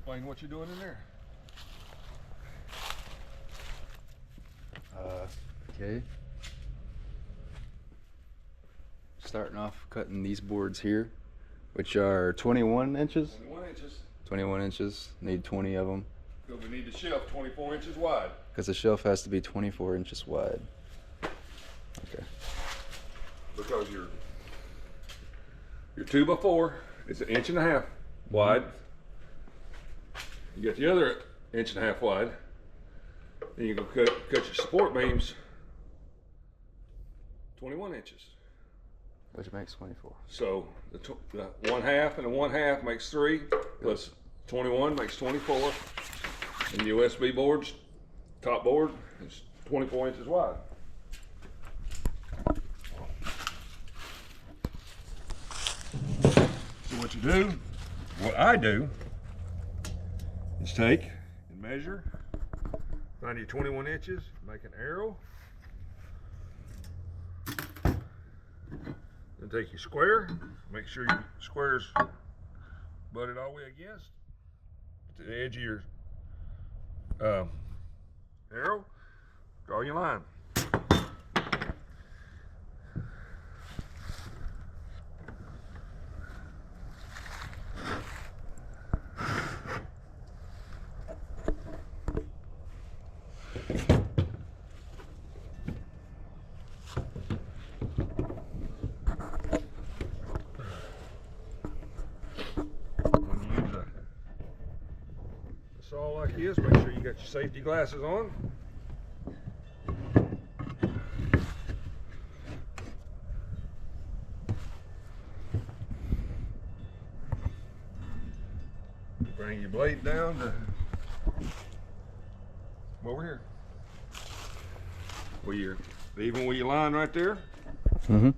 Explain what you're doing in there. Okay. Starting off cutting these boards here, which are 21 inches. 21 inches. 21 inches. Need 20 of them. So we need the shelf 24 inches wide. Because the shelf has to be 24 inches wide. Okay. Because your 2x4 is 1.5 inches wide. You get the other 1.5 inches wide. Then you're gonna cut your support beams 21 inches. Which makes 24. So the 1/2 and the 1/2 makes 3, plus 21 makes 24. And the USB board's top board is 24 inches wide. So what you do, what I do, is take and measure, find your 21 inches, make an arrow, then take your square, make sure your square's butted all the way against the edge of your arrow, draw your line. Saw like this, make sure you got your safety glasses on. Bring your blade down to over here. Even with your line right there. Mm-hmm.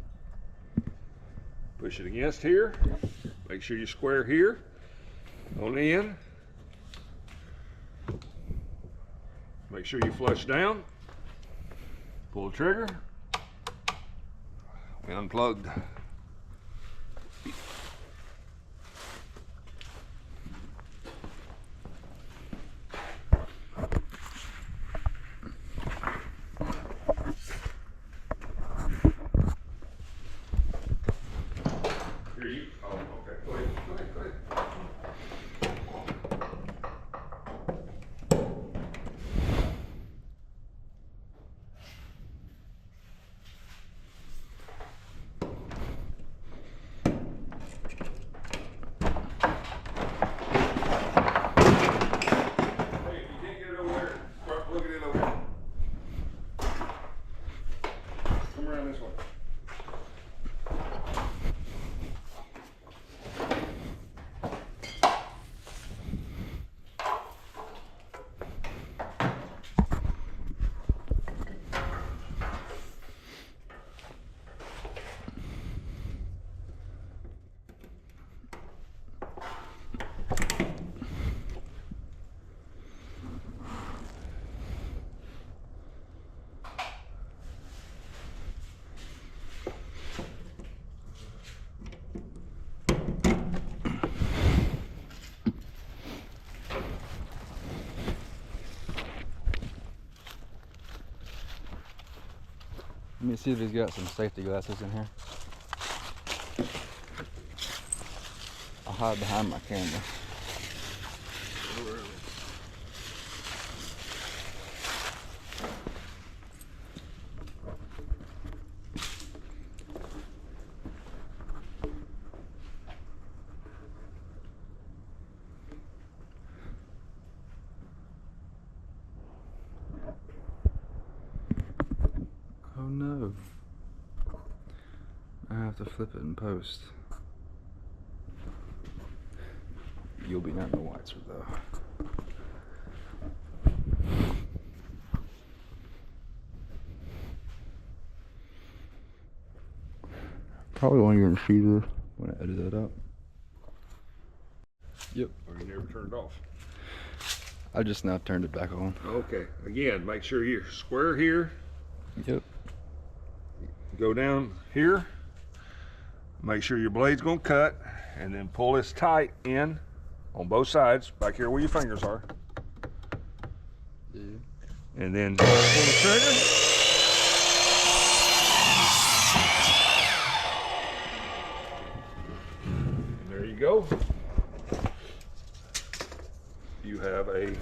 Push it against here. Make sure you square here on the end. Make sure you flush down. Pull the trigger. We unplugged. Here you. Oh, okay. Go ahead. Go ahead. Go ahead. This way. Let me see if he's got some safety glasses in here. I'll hide behind my camera. Oh no. I have to flip it in post. You'll be none the wiser though. Probably won't even see this when I edit that up. Yep. Or you never turned it off. I just now turned it back on. Okay. Again, make sure you're square here. Yep. Go down here. Make sure your blade's gonna cut, and then pull this tight in on both sides, back here where your fingers are. Yeah. And then pull the trigger. And there you go. You have a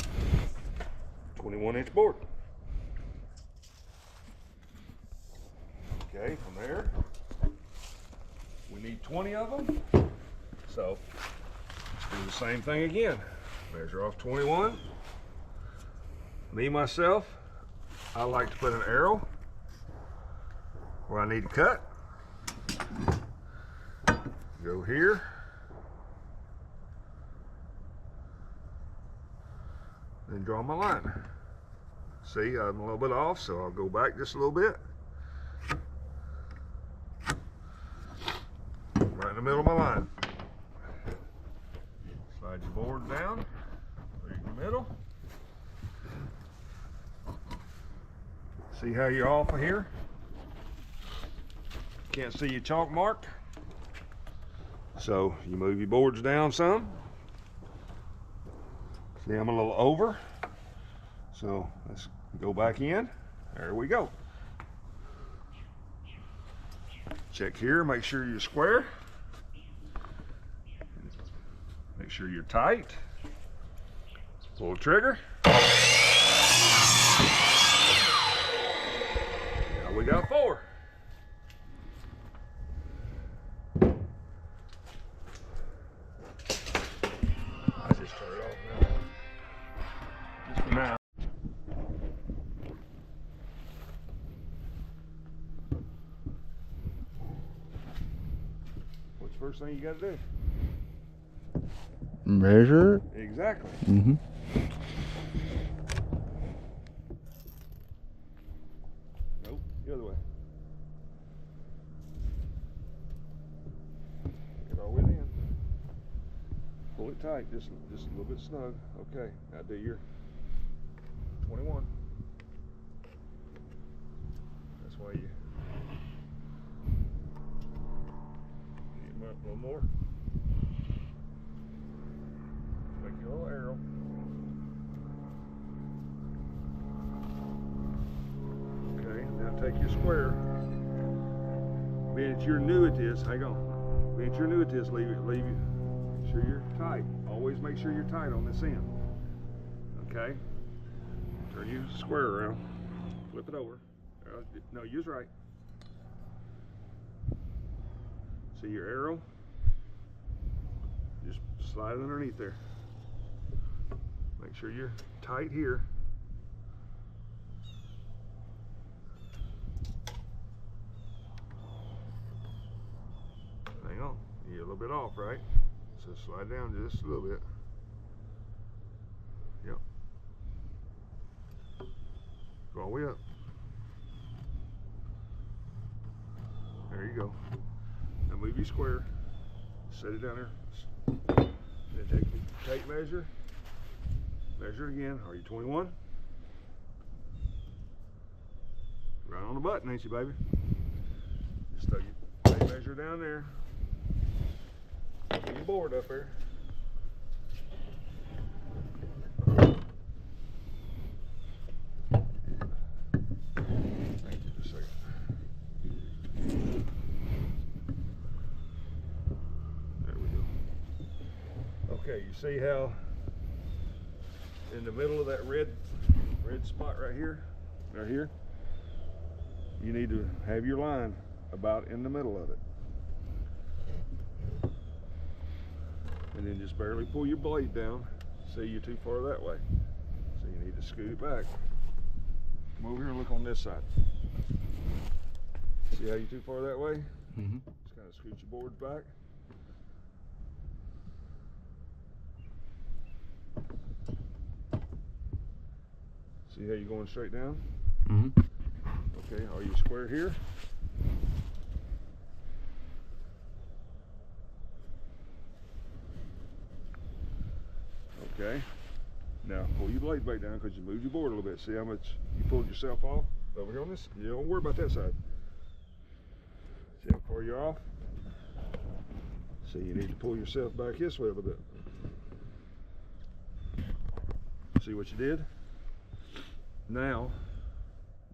21-inch board. Okay, from there, we need 20 of them. So, let's do the same thing again. Measure off 21. Me, myself, I like to put an arrow where I need to cut. Go here. Then draw my line. See, I'm a little bit off, so I'll go back just a little bit. Right in the middle of my line. Slide your board down, right in the middle. See how you're off of here? Can't see your chalk mark. So you move your boards down some. See, I'm a little over. So let's go back in. There we go. Check here, make sure you're square. Make sure you're tight. Pull the trigger. Now we got 4. I just turn it off now. Just for now. What's the first thing you got to do? Measure. Exactly. Mm-hmm. Nope, the other way. Get all the way in. Pull it tight, just a little bit snug. Okay, now do your 21. That's why you need a little more. Make your little arrow. Okay, now take your square. Being that you're new at this, hang on. Being that you're new at this, leave it. Make sure you're tight. Always make sure you're tight on this end. Okay? Turn your square around. Flip it over. No, use right. See your arrow? Just slide it underneath there. Make sure you're tight here. Hang on, you're a little bit off, right? So slide down just a little bit. Yep. Go all the way up. There you go. Now move your square. Set it down there. Then take the tape measure. Measure it again. Are you 21? Right on the button, ain't you, baby? Just throw your tape measure down there. Put your board up there. Thank you, just a second. There we go. Okay, you see how in the middle of that red spot right here, you need to have your line about in the middle of it. And then just barely pull your blade down. See, you're too far that way. So you need to scoot it back. Come over here and look on this side. See how you're too far that way? Mm-hmm. Just kind of scoot your boards back. See how you're going straight down? Mm-hmm. Okay, are you square here? Okay. Now pull your blade back down because you moved your board a little bit. See how much you pulled yourself off? Over here on this, you don't worry about that side. See how far you're off? So you need to pull yourself back this way a little bit. See what you did? Now,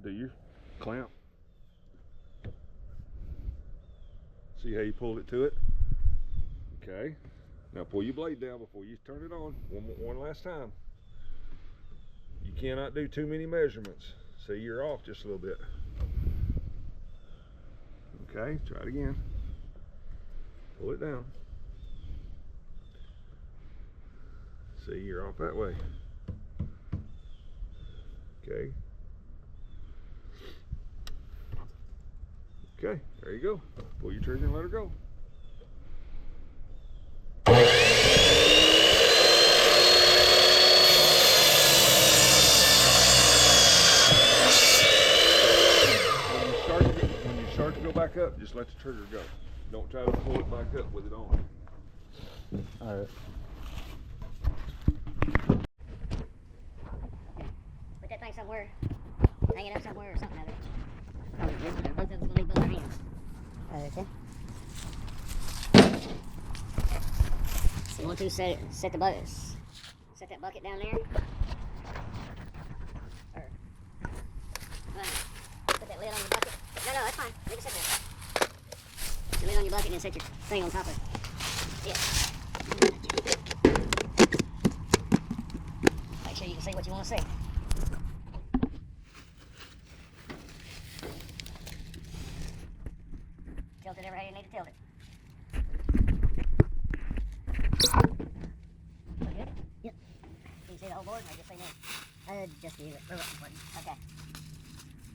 do your clamp. See how you pulled it to it? Okay. Now pull your blade down before you turn it on. One last time. You cannot do too many measurements. See, you're off just a little bit. Okay, try it again. Pull it down. See, you're off that way. Okay. Okay, there you go. Pull your trigger and let her go. When you start to go back up, just let the trigger go. Don't try to pull it back up with it on. All right. Put that thing somewhere. Hang it up somewhere or something other. Both of them's gonna be both our hands. Okay. So you want to set the buckets. Set that bucket down there. Or put that lid on your bucket. No, that's fine. Leave it sit there. The lid on your bucket and then set your thing on top of it. Make sure you can see what you want to see. Tilt it every way you need to tilt it. Look good? Yep. Can you see the whole board or just see me? Just use it. Okay.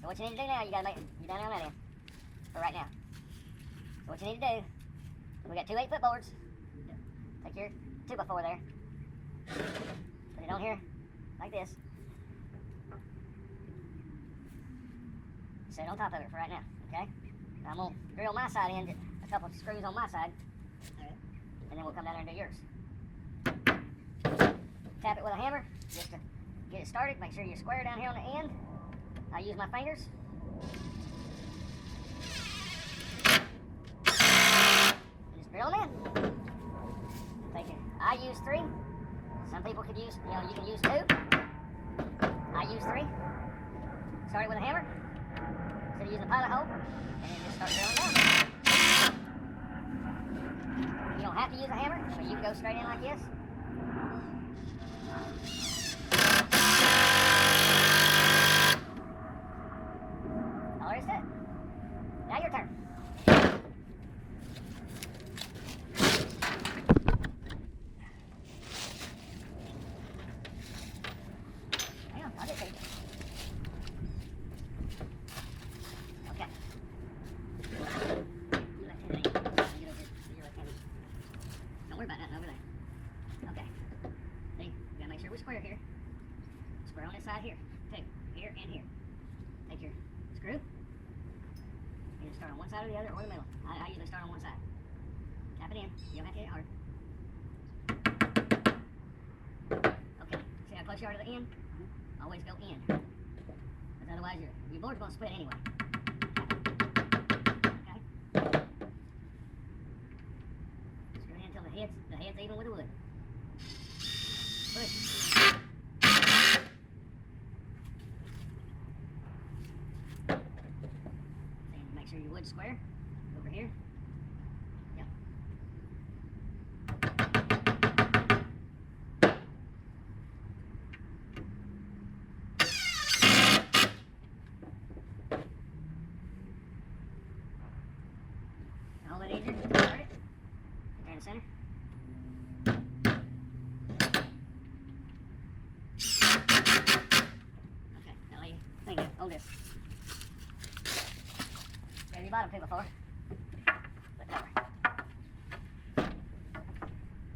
So what you need to do now, you gotta make you're down there on that end. For right now. So what you need to do, we got two 8-foot boards. Take your 2x4 there. Put it on here, like this. Set it on top of it for right now, okay? Now I'm gonna drill my side in, a couple of screws on my side, and then we'll come down there and do yours. Tap it with a hammer, just to get it started. Make sure you're square down here on the end. I use my fingers. Just drill them in. Take it. I use 3. Some people could use, you can use 2. I use 3. Start it with a hammer. Instead of using a pilot hole, and then just start drilling down. You don't have to use a hammer, but you can go straight in like this. All there is to it. Now your turn. Hang on, I'll get to you. Okay. Don't worry about nothing over there. Okay. See, we gotta make sure we're square here. Square on this side here. Too. Here and here. Take your screw. Either start on one side or the other or the middle. I usually start on one side. Tap it in. You don't have to hit it hard. Okay. See how close you are to the end? Always go in. Because otherwise your board's gonna split anyway. Okay? Screw it in until the head's even with the wood. Push. And make sure your wood's square. Over here. Yep. Hold it easier. Start it. There in the center. Okay, now lay your thing in. Hold this. Grab your bottom 2x4. Flip it over.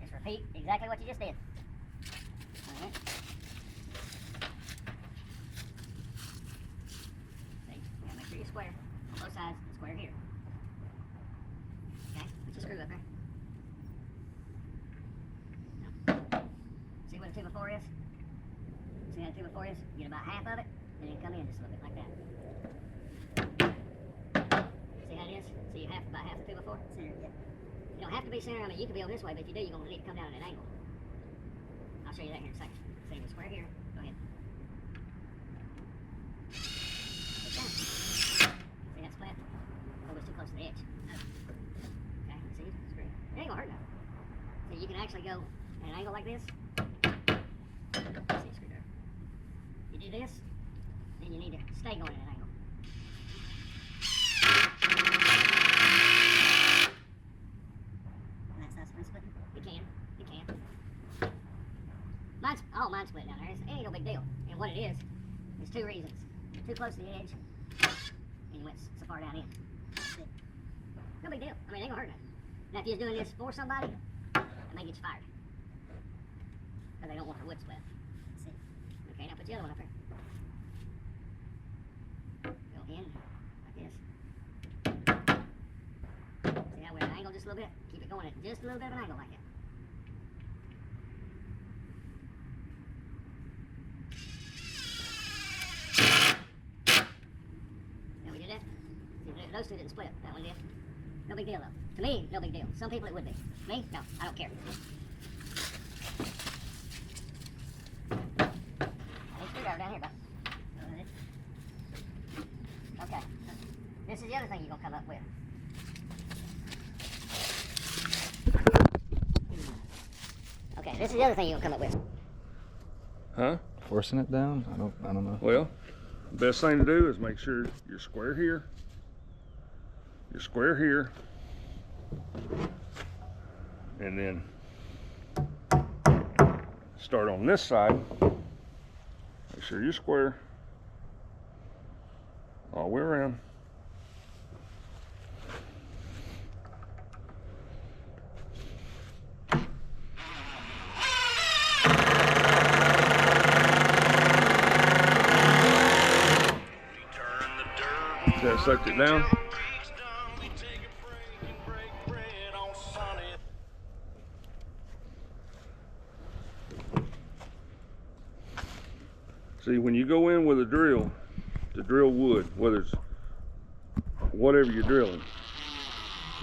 Just repeat exactly what you just did. Alright. See, you gotta make sure you're square on both sides and square here. Okay, put your screw up there. Now, see what a 2x4 is? See how a 2x4 is? You get about half of it, and then come in just a little bit like that. See how it is? See you have about half the 2x4? Center, yeah. You don't have to be center. I mean, you can be over this way, but if you do, you're going to need to come down at an angle. I'll show you that here in a second. See, we're square here. down. See that split? Oh, it's too close to the edge. Okay, see? Screw it. It ain't gonna hurt nothing. See, you can actually go at an angle like this. See, screwdriver. You do this, then you need to stay going at an angle. And that's not spring splitting? You can. Mine's split down there. It ain't no big deal. And what it is two reasons. You're too close to the edge, and you went so far down in. No big deal. I mean, it ain't gonna hurt nothing. Now, if you're doing this for somebody, it may get you fired. Because they don't want their wood split. See? Okay, now put the other one up here. Go in, like this. See how we're at an angle just a little bit? Keep it going at just a little bit of an angle like that. Now we did that. See, those two didn't split. That one did. No big deal though. To me, no big deal. Some people it would be. Me? No, I don't care. Screwdriver down here, bud. Okay. This is the other thing you're gonna come up with. Okay, this is the other thing you're gonna come up with. Huh? Forcing it down? I don't know. Well, the best thing to do is make sure you're square here. You're square here. And then start on this side. Make sure you're square all the way around. That sucked it down. See, when you go in with a drill to drill wood, whether it's whatever you're drilling,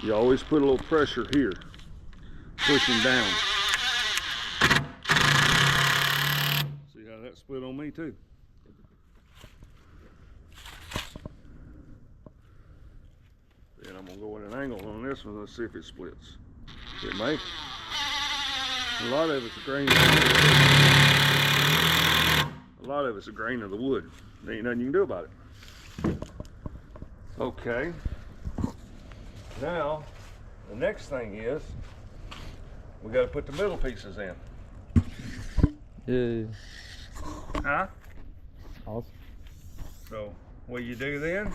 you always put a little pressure here, pushing down. See how that split on me too? Then I'm gonna go at an angle on this one. Let's see if it splits. It may. A lot of it's a grain. A lot of it's a grain of the wood. There ain't nothing you can do about it. Okay. Now, the next thing is we got to put the middle pieces in. Yeah. Huh? Awesome. So, what you do then?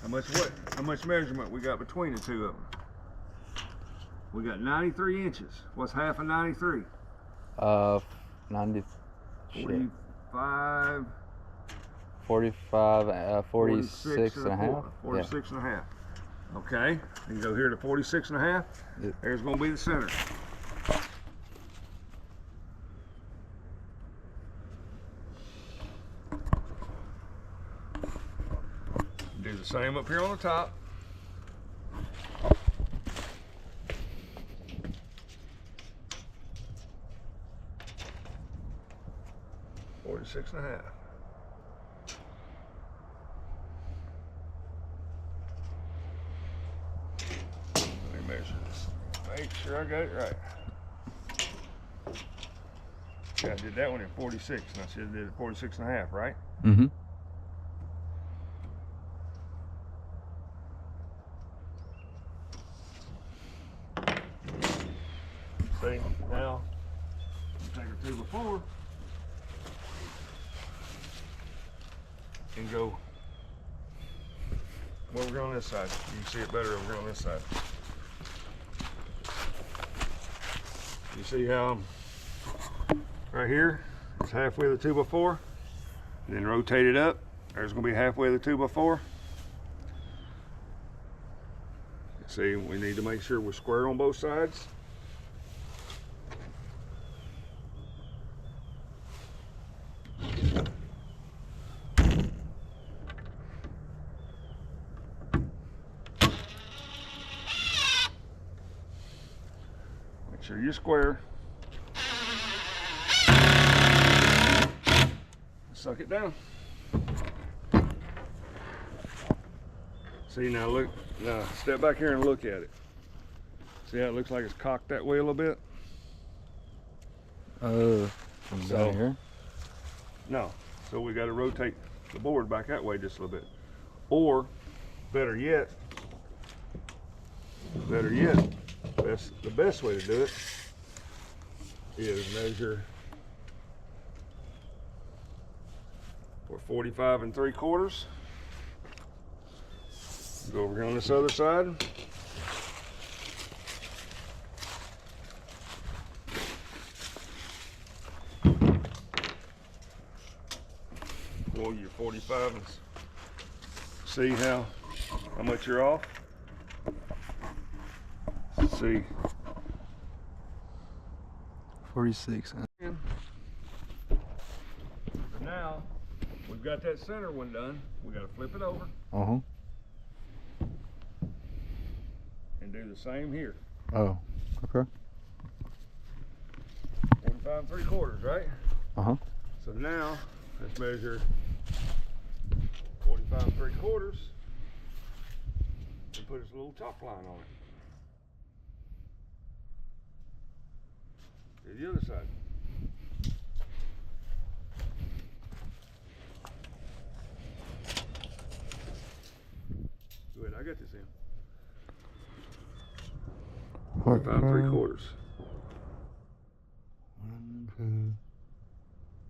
How much measurement we got between the two of them? We got 93 inches. What's half of 93? 90. 45. 45, 46 and a half. 46 and a half. Okay, you go here to 46 and a half. Yep. There's going to be the center. Do the same up here on the top. Six and a half. Let me measure this. Make sure I got it right. Yeah, I did that one at 46, and I should have did it 46 and a half, right? Mm-hmm. See, now, take our two before. And go well, we're going on this side. You can see it better over on this side. You see how right here it's halfway of the 2x4, then rotate it up. There's going to be halfway of the 2x4. See, we need to make sure we're square on both sides. Sure you're square. Suck it down. See, now look, now step back here and look at it. See how it looks like it's cocked that way a little bit? From down here? No. So we got to rotate the board back that way just a little bit. Or, better yet, the best way to do it is measure for 45 3/4. Go over here on this other side. Roll your 45 and see how much you're off. See. 46. Now we've got that center one done. We got to flip it over and do the same here. Oh, okay. 45 3/4, right? So now let's measure 45 3/4 and put us a little top line on it. Do the other side. Go ahead, I got this in. 45 3/4. 1, 2.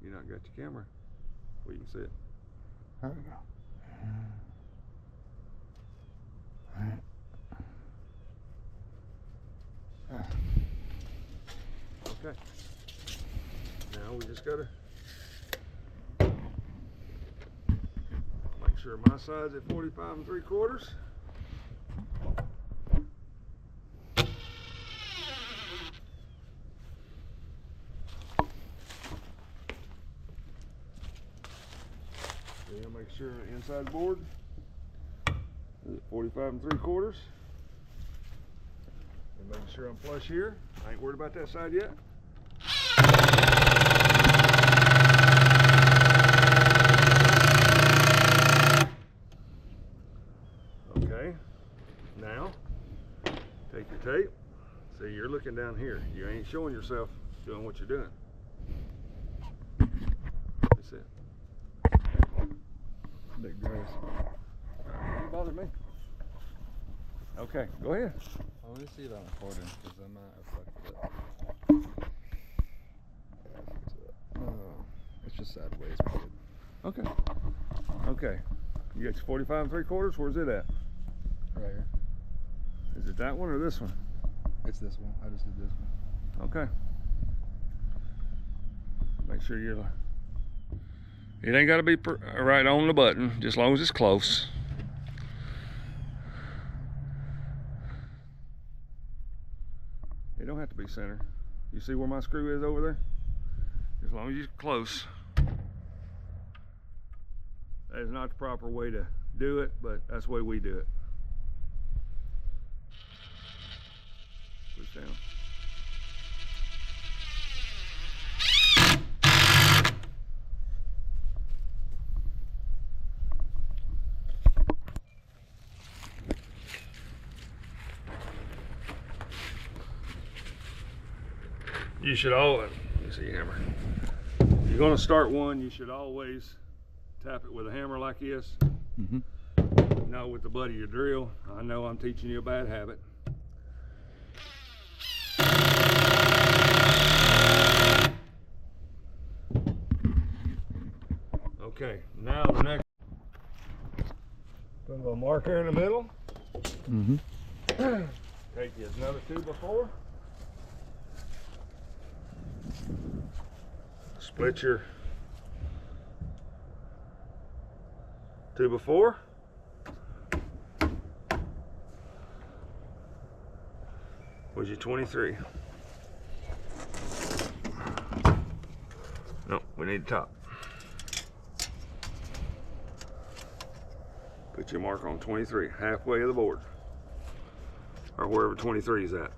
You not got your camera where you can see it. There we go. Okay. Now we just gotta make sure my side's at 45 3/4. Make sure the inside board is at 45 3/4. And making sure I'm flush here. I ain't worried about that side yet. Okay. Now, take your tape. See, you're looking down here. You ain't showing yourself doing what you're doing. That's it. Big grass. Don't bother me. Okay, go ahead. Oh, let me see if I'm recording, because I might have fucked it up. Oh, it's just sideways. Okay. Okay. You got your 45 3/4. Where's it at? Right here. Is it that one or this one? It's this one. I just did this one. Okay. Make sure you're. It ain't got to be right on the button, just as long as it's close. It don't have to be center. You see where my screw is over there? As long as you're close. That is not the proper way to do it, but that's the way we do it. Push down. You should always, let me see your hammer. If you're going to start one, you should always tap it with a hammer like this. Not with the butt of your drill. I know I'm teaching you a bad habit. Okay, now the next. Put a little marker in the middle. Take you another 2x4. Split your 2x4. Was your 23? No, we need the top. Put your mark on 23, halfway of the board, or wherever 23 is at.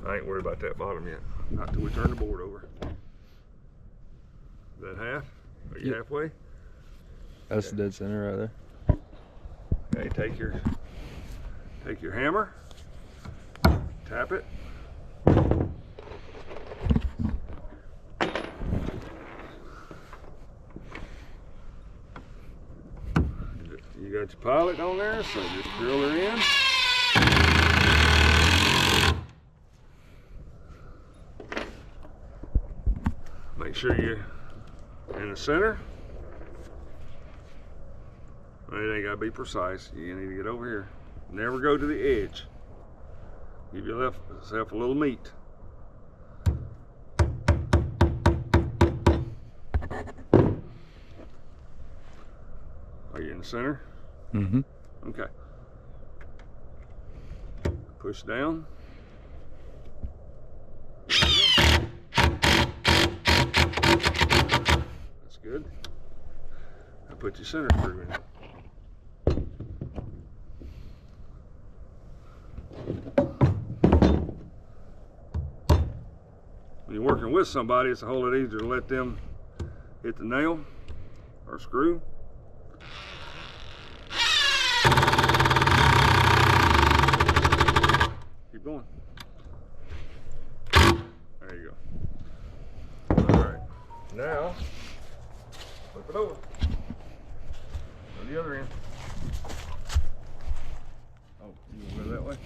I ain't worried about that bottom yet. Not till we turn the board over. Is that half? Are you Yep. halfway? That's the dead center right there. Okay, take your hammer, tap it. You got your pilot on there, so just drill her in. Make sure you're in the center. It ain't gotta be precise. You need to get over here. Never go to the edge. Give yourself a little meat. Are you in the center? Mm-hmm. Okay. Push down. That's good. Now put your center screw in. When you're working with somebody, it's a whole lot easier to let them hit the nail or screw. Keep going. There you go. All right. Now, flip it over. Go the other end. Oh, you want to go that way?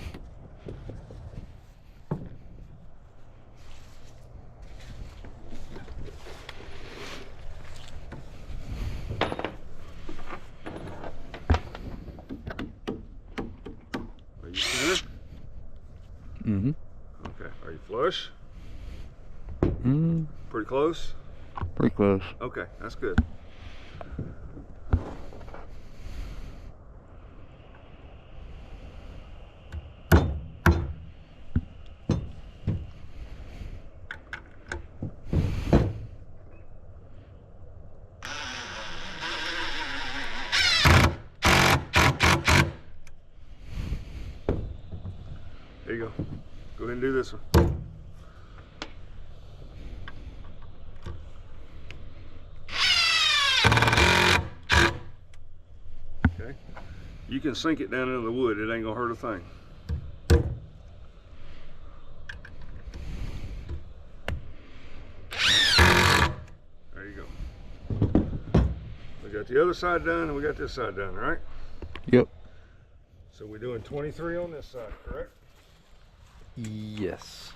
Are you center? Mm-hmm. Okay. Are you flush? Mm, Pretty close? pretty close. Okay, that's good. There you go. Go ahead and do this one. Okay. You can sink it down into the wood. It ain't gonna hurt a thing. There you go. We got the other side done and we got this side done, right? Yep. So we're doing 23 on this side, correct? Yes.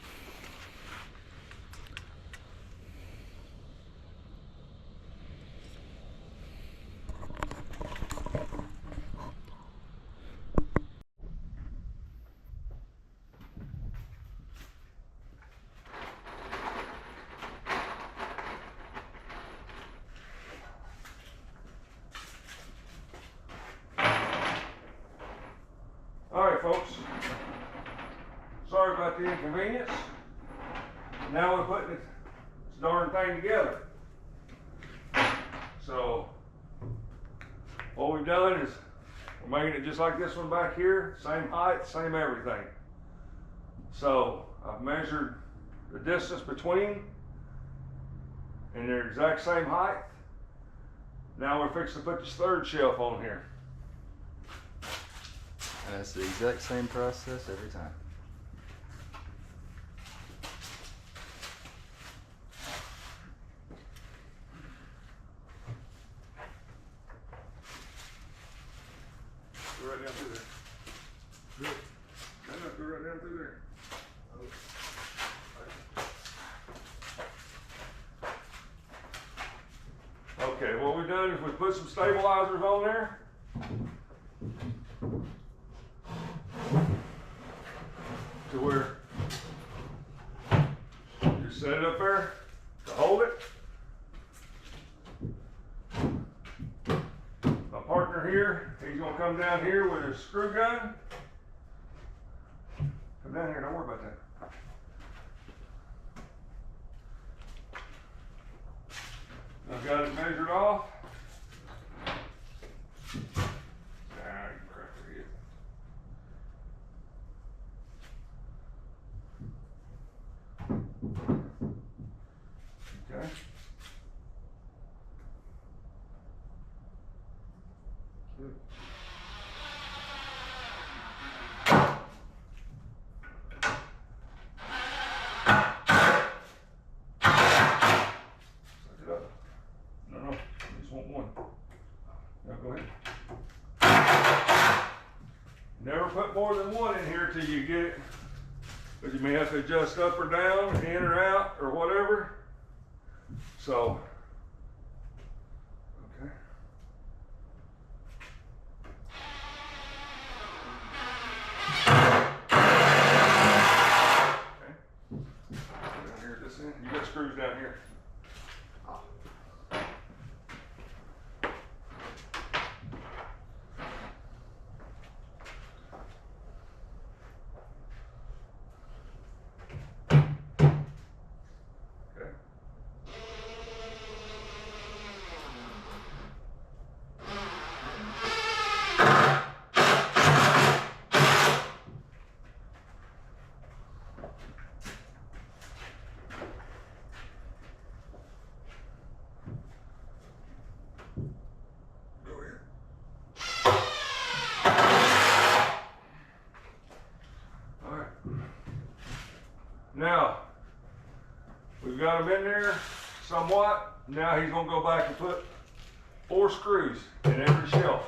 All right, folks. Sorry about the inconvenience. Now we're putting this darn thing together. So what we've done is we're making it just like this one back here, same height, same everything. So I've measured the distance between and they're exact same height. Now we're fixing to put this third shelf on here. And that's the exact same process every time. Go right down through there. Good. No, go right down through there. Okay, what we've done is we put some stabilizers on there. To where you set it up there to hold it. My partner here, he's gonna come down here with his screw gun. Come down here, don't worry about that. I've got it measured off. You can crack your head. Good. Suck it up. No, no, I just want one. Now go ahead. Never put more than one in here till you get it. But you may have to adjust up or down, in or out, or whatever. So, okay. Okay. Down here at this end. You got screws down here. Okay. Go ahead. All right. Now, we've got him in there somewhat. Now he's gonna go back and put 4 screws in every shelf.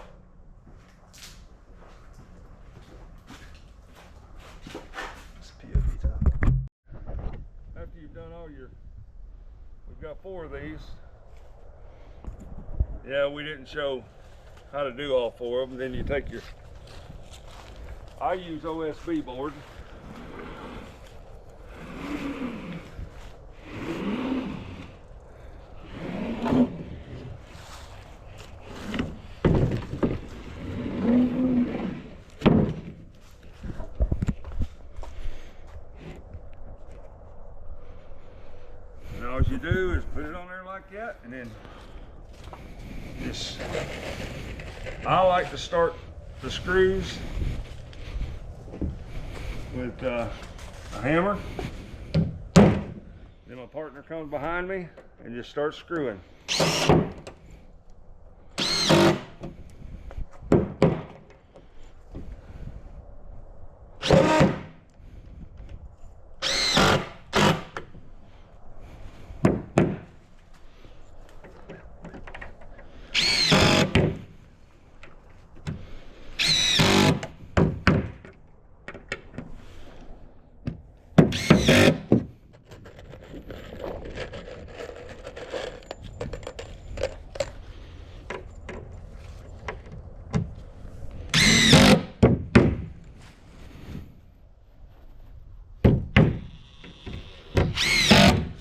It's POV time. After you've done all your, we've got 4 of these. Yeah, we didn't show how to do all 4 of them. Then you take your, I use OSB board. And all you do is put it on there like that, and then just, I like to start the screws with a hammer. Then my partner comes behind me and just starts screwing.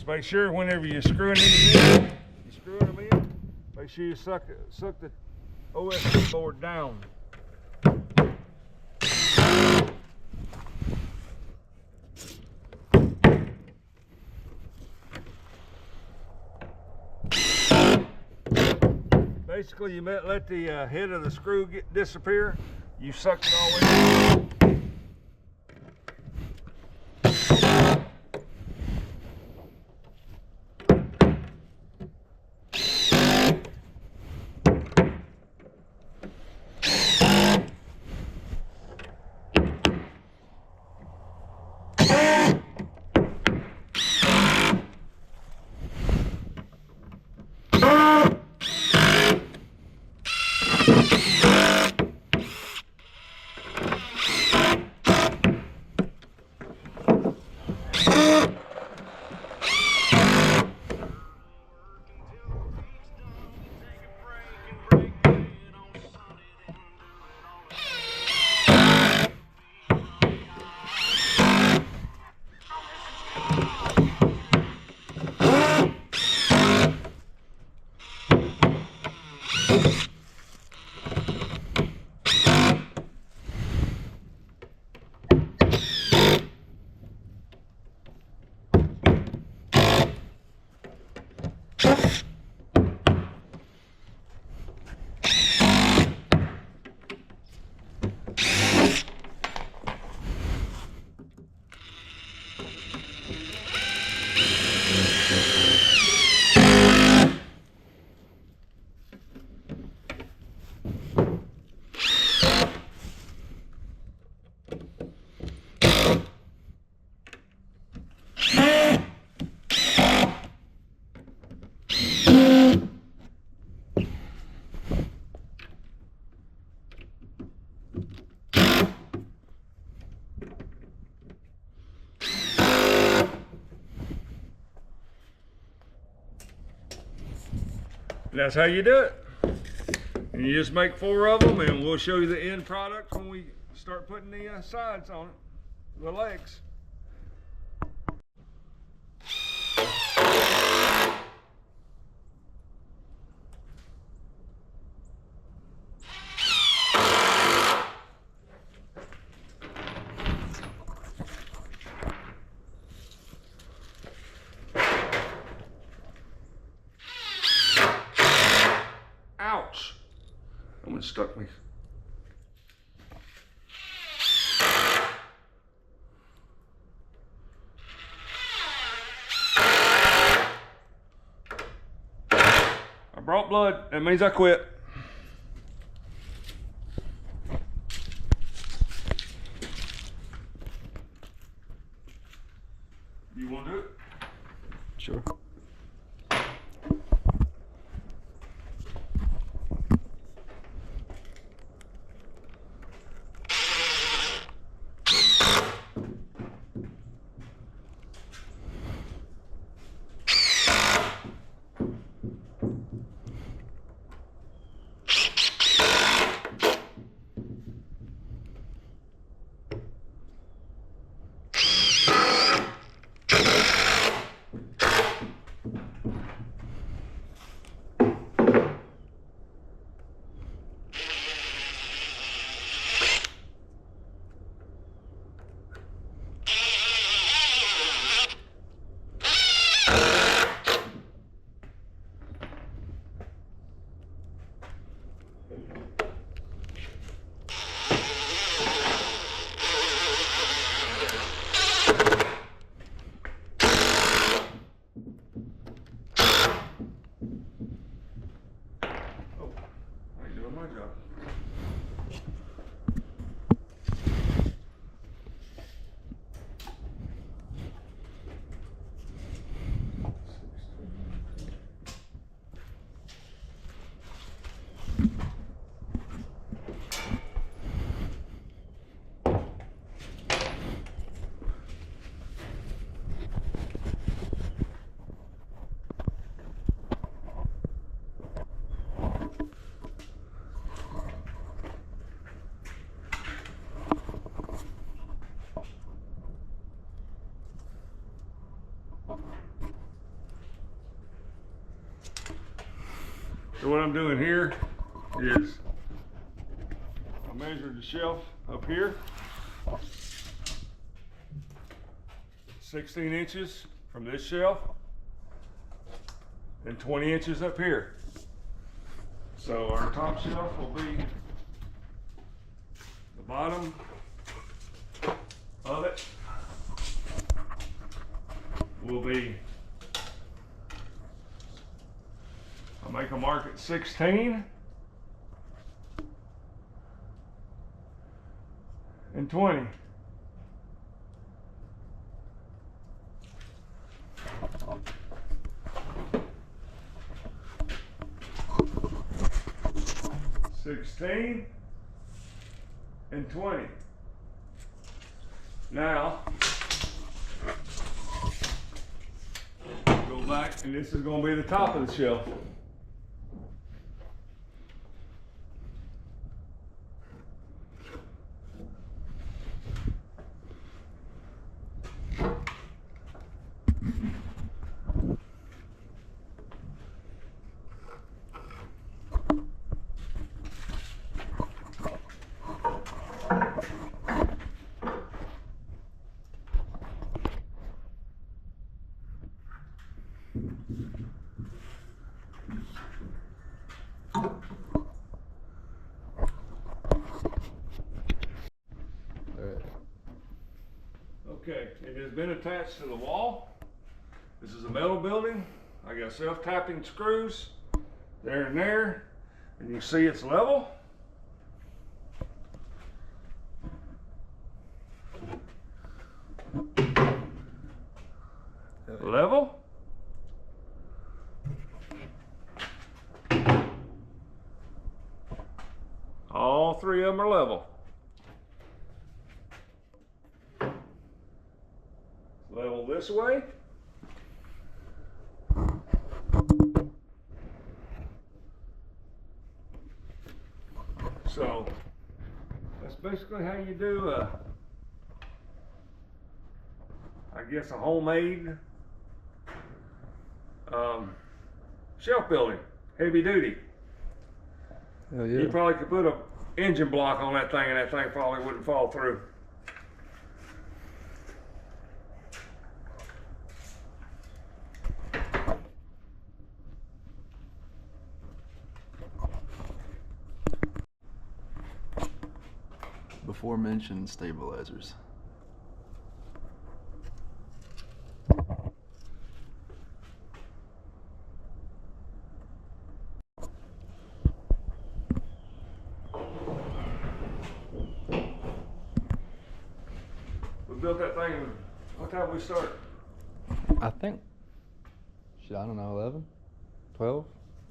Make sure whenever you're screwing these in, you're screwing them in, make sure you suck the OSB board down. Basically, you let the head of the screw disappear. You suck it all in. And that's how you do it. And you just make 4 of them, and we'll show you the end product when we start putting the sides on it, the legs. Ouch! Someone stuck me. I brought blood. That means I quit. You want to do it? Sure. So what I'm doing here is I measured the shelf up here, 16 inches from this shelf and 20 inches up here. So our top shelf will be the bottom of it will be, I'll make a mark at 16 and 20. $16 and 20. Now go back, and this is going to be the top of the shelf. Okay, it has been attached to the wall. This is a metal building. I got self-tapping screws there and there, and you see it's level. Level. All 3 of them are level. Level this way. So that's basically how you do I guess a homemade shelf building, heavy duty. Hell yeah. You probably could put a engine block on that thing and that thing probably wouldn't fall through. Before mentioned stabilizers. We built that thing, what time we start? I think, shit, I don't know, 11? 12?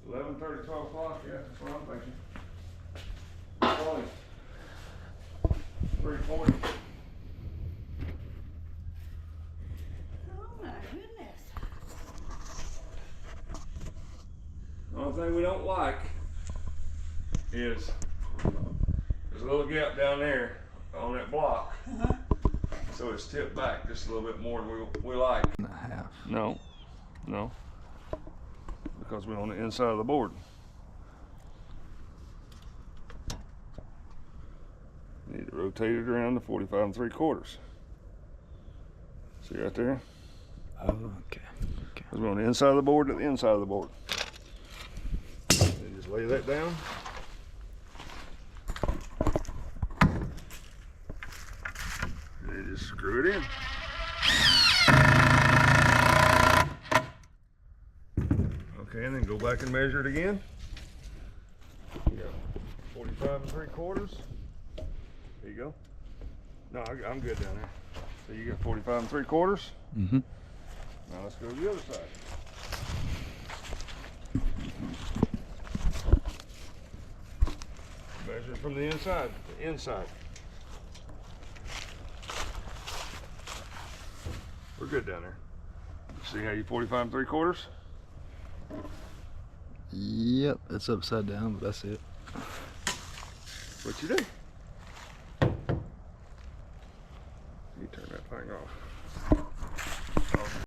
11:30, 12 o'clock, yeah, that's what I'm thinking. Probably 3:40. Oh my goodness. The only thing we don't like is there's a little gap down there on that block. So it's tipped back just a little bit more than we like. And a half. No, no, because we're on the inside of the board. Need to rotate it around to 45 3/4. See right there? Oh, okay. Because we're on the inside of the board to the inside of the board. And just lay that down. And just screw it in. Okay, and then go back and measure it again. You got 45 3/4. There you go. No, I'm good down there. So you got 45 3/4. Mm-hmm. Now let's go to the other side. Measure from the inside to inside. We're good down there. See how you 45 3/4? Yep, it's upside down, but that's it. What you do? You turn that thing off.